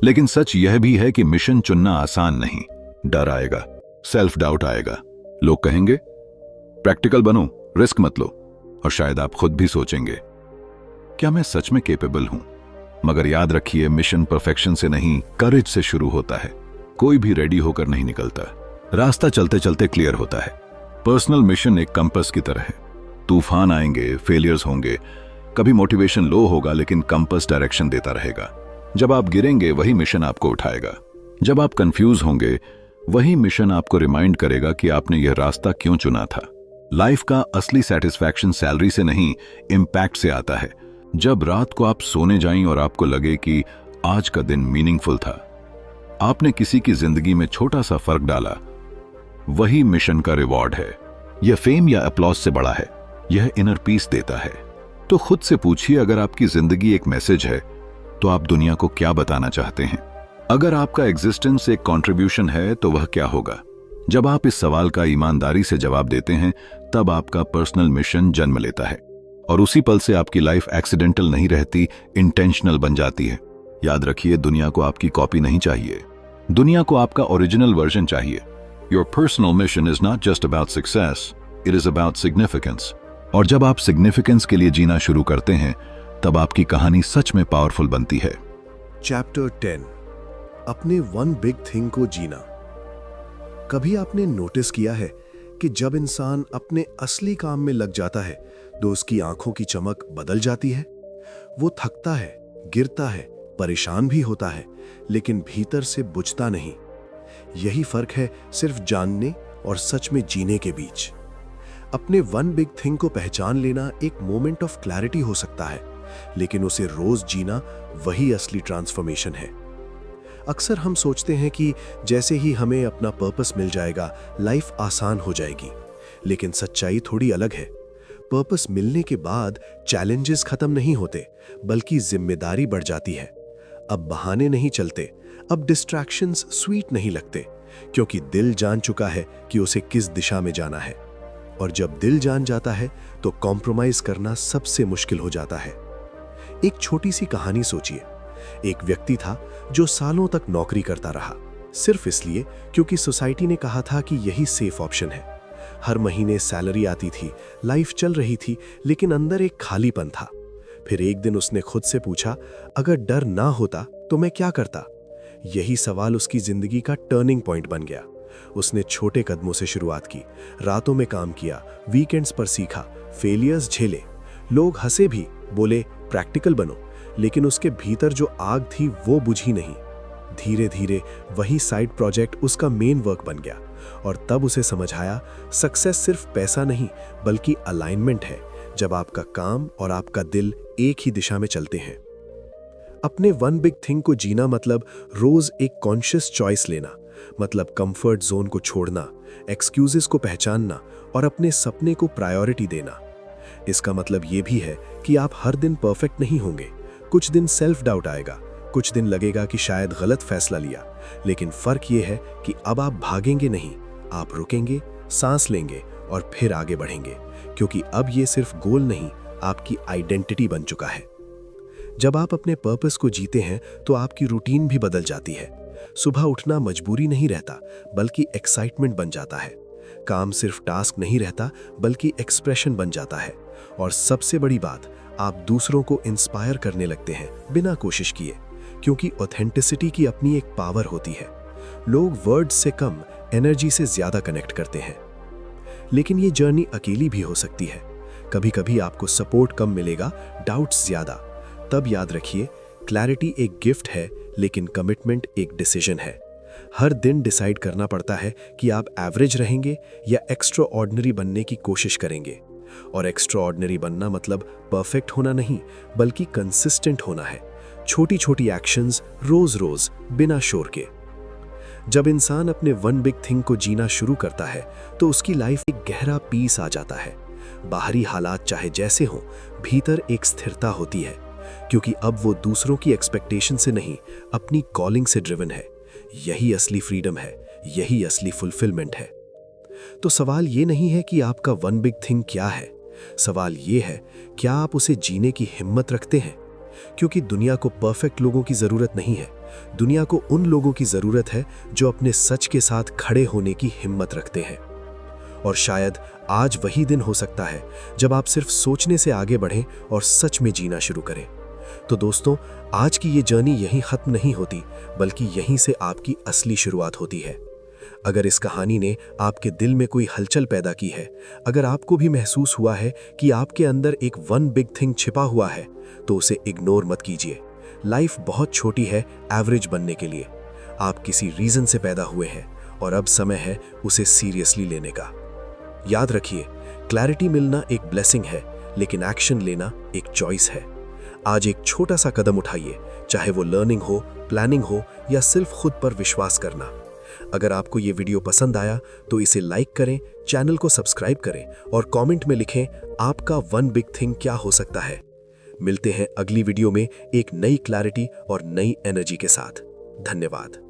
[SPEAKER 1] लेकिन सच यह भी है कि मिशन चुनना आसान नहीं। डर आएगा, सेल्फ डाउट आएगा, लोग कहेंगे प्रैक्टिकल बनो, रिस्क मत लो, और शायद आप खुद भी सोचेंगे क्या मैं सच में कैपेबल हूं? मगर याद रखिए, मिशन परफेक्शन से नहीं, करेज से शुरू होता है। कोई भी रेडी होकर नहीं निकलता, रास्ता चलते चलते क्लियर होता है। पर्सनल मिशन एक कंपास की तरह है। तूफान आएंगे, फेलियर्स होंगे, कभी मोटिवेशन लो होगा, लेकिन कंपास डायरेक्शन देता रहेगा। जब आप गिरेंगे, वही मिशन आपको उठाएगा। जब आप कंफ्यूज होंगे, वही मिशन आपको रिमाइंड करेगा कि आपने यह रास्ता क्यों चुना था। लाइफ का असली सेटिस्फैक्शन सैलरी से नहीं, इम्पैक्ट से आता है। जब रात को आप सोने जाएं और आपको लगे कि आज का दिन मीनिंगफुल था, आपने किसी की जिंदगी में छोटा सा फर्क डाला, वही मिशन का रिवॉर्ड है। यह फेम या अपलॉज से बड़ा है, यह इनर पीस देता है। तो खुद से पूछिए, अगर आपकी जिंदगी एक मैसेज है तो आप दुनिया को क्या बताना चाहते हैं? अगर आपका एग्जिस्टेंस एक कंट्रीब्यूशन है तो वह क्या होगा? जब आप इस सवाल का ईमानदारी से जवाब देते हैं, तब आपका पर्सनल मिशन जन्म लेता है, और उसी पल से आपकी लाइफ एक्सीडेंटल नहीं रहती, इंटेंशनल बन जाती है। याद रखिए, दुनिया को आपकी कॉपी नहीं चाहिए, दुनिया को आपका ओरिजिनल वर्जन चाहिए। Your personal mission is not just about success, it is about significance. और जब आप सिग्निफिकेंस के लिए जीना शुरू करते हैं, तब आपकी कहानी सच में पावरफुल बनती है।
[SPEAKER 2] चैप्टर 10, अपने वन बिग थिंग को जीना। कभी आपने नोटिस किया है कि जब इंसान अपने असली काम में लग जाता है तो उसकी आंखों की चमक बदल जाती है? वो थकता है, गिरता है, परेशान भी होता है, लेकिन भीतर से बुझता नहीं। यही फर्क है सिर्फ जानने और सच में जीने के बीच। अपने वन बिग थिंग को पहचान लेना एक मोमेंट ऑफ क्लैरिटी हो सकता है, लेकिन उसे रोज जीना वही असली ट्रांसफॉर्मेशन है। अक्सर हम सोचते हैं कि जैसे ही हमें अपना पर्पस मिल जाएगा, लाइफ आसान हो जाएगी, लेकिन सच्चाई थोड़ी अलग है। पर्पस मिलने के बाद चैलेंजेस खत्म नहीं होते, बल्कि जिम्मेदारी बढ़ जाती है। अब बहाने नहीं चलते, अब डिस्ट्रैक्शंस स्वीट नहीं लगते, क्योंकि दिल जान चुका है कि उसे किस दिशा में जाना है। और जब दिल जान जाता है तो कॉम्प्रोमाइज करना सबसे मुश्किल हो जाता है। एक छोटी सी कहानी सोचिए। एक व्यक्ति था जो सालों तक नौकरी करता रहा, सिर्फ इसलिए क्योंकि सोसाइटी ने कहा था कि यही सेफ ऑप्शन है। हर महीने सैलरी आती थी, लाइफ चल रही थी, लेकिन अंदर एक खालीपन था। फिर एक दिन उसने खुद से पूछा, अगर डर ना होता तो मैं क्या करता? यही सवाल उसकी जिंदगी का टर्निंग पॉइंट बन गया। उसने छोटे कदमों से शुरुआत की, रातों में काम किया, वीकेंड्स पर सीखा, फेलियर्स झेले। लोग हंसे भी, बोले प्रैक्टिकल बनो, लेकिन उसके भीतर जो आग थी वो बुझी नहीं। धीरे धीरे वही साइड प्रोजेक्ट उसका मेन वर्क बन गया, और तब उसे समझ आया, सक्सेस सिर्फ पैसा नहीं बल्कि अलाइनमेंट है, जब आपका काम और आपका दिल एक ही दिशा में चलते हैं। अपने वन बिग थिंग को जीना मतलब रोज एक कॉन्शियस चॉइस लेना, मतलब कंफर्ट जोन को छोड़ना, एक्सक्यूजेस को पहचानना और अपने सपने को प्रायोरिटी देना। इसका मतलब ये भी है कि आप हर दिन परफेक्ट नहीं होंगे। कुछ दिन सेल्फ डाउट आएगा, कुछ दिन लगेगा कि शायद गलत फैसला लिया, लेकिन फर्क ये है कि अब आप भागेंगे नहीं, आप रुकेंगे, सांस लेंगे और फिर आगे बढ़ेंगे, क्योंकि अब ये सिर्फ गोल नहीं, आपकी आइडेंटिटी बन चुका है। जब आप अपने पर्पस को जीते हैं तो आपकी रूटीन भी बदल जाती है। सुबह उठना मजबूरी नहीं रहता, बल्कि एक्साइटमेंट बन जाता है। काम सिर्फ टास्क नहीं रहता, बल्कि एक्सप्रेशन बन जाता है। और सबसे बड़ी बात, आप दूसरों को इंस्पायर करने लगते हैं बिना कोशिश किए, क्योंकि ऑथेंटिसिटी की अपनी एक पावर होती है। लोग वर्ड्स से कम एनर्जी से ज्यादा कनेक्ट करते हैं। लेकिन ये जर्नी अकेली भी हो सकती है। कभी कभी आपको सपोर्ट कम मिलेगा, डाउट्स ज्यादा। तब याद रखिए, क्लैरिटी एक गिफ्ट है, लेकिन कमिटमेंट एक डिसीजन है। हर दिन डिसाइड करना पड़ता है कि आप एवरेज रहेंगे या एक्स्ट्रा ऑर्डिनरी बनने की कोशिश करेंगे। और एक्स्ट्राऑर्डिनरी बनना मतलब परफेक्ट होना नहीं, बल्कि कंसिस्टेंट होना है। छोटी छोटी एक्शंस रोज रोज बिना शोर के। जब इंसान अपने वन बिग थिंग को जीना शुरू करता है तो उसकी लाइफ एक गहरा पीस आ जाता है। बाहरी हालात चाहे जैसे हों, भीतर एक स्थिरता होती है, क्योंकि अब वो दूसरों की एक्सपेक्टेशन से नहीं, अपनी कॉलिंग से ड्रिवन है। यही असली फ्रीडम है, यही असली फुलफिलमेंट है। तो सवाल ये नहीं है कि आपका वन बिग थिंग क्या है, सवाल ये है क्या आप उसे जीने की हिम्मत रखते हैं। क्योंकि दुनिया को परफेक्ट लोगों की जरूरत नहीं है, दुनिया को उन लोगों की जरूरत है जो अपने सच के साथ खड़े होने की हिम्मत रखते हैं। और शायद आज वही दिन हो सकता है जब आप सिर्फ सोचने से आगे बढ़ें और सच में जीना शुरू करें। तो दोस्तों, आज की ये जर्नी यहीं खत्म नहीं होती, बल्कि यहीं से आपकी असली शुरुआत होती है। अगर इस कहानी ने आपके दिल में कोई हलचल पैदा की है, अगर आपको भी महसूस हुआ है कि आपके अंदर एक वन बिग थिंग छिपा हुआ है, तो उसे इग्नोर मत कीजिए। लाइफ बहुत छोटी है एवरेज बनने के लिए। आप किसी रीजन से पैदा हुए हैं और अब समय है उसे सीरियसली लेने का। याद रखिए, क्लैरिटी मिलना एक ब्लेसिंग है, लेकिन एक्शन लेना एक चॉइस है। आज एक छोटा सा कदम उठाइए, चाहे वो लर्निंग हो, प्लानिंग हो या सिर्फ खुद पर विश्वास करना। अगर आपको ये वीडियो पसंद आया तो इसे लाइक करें, चैनल को सब्सक्राइब करें और कमेंट में लिखें आपका वन बिग थिंग क्या हो सकता है। मिलते हैं अगली वीडियो में एक नई क्लैरिटी और नई एनर्जी के साथ। धन्यवाद।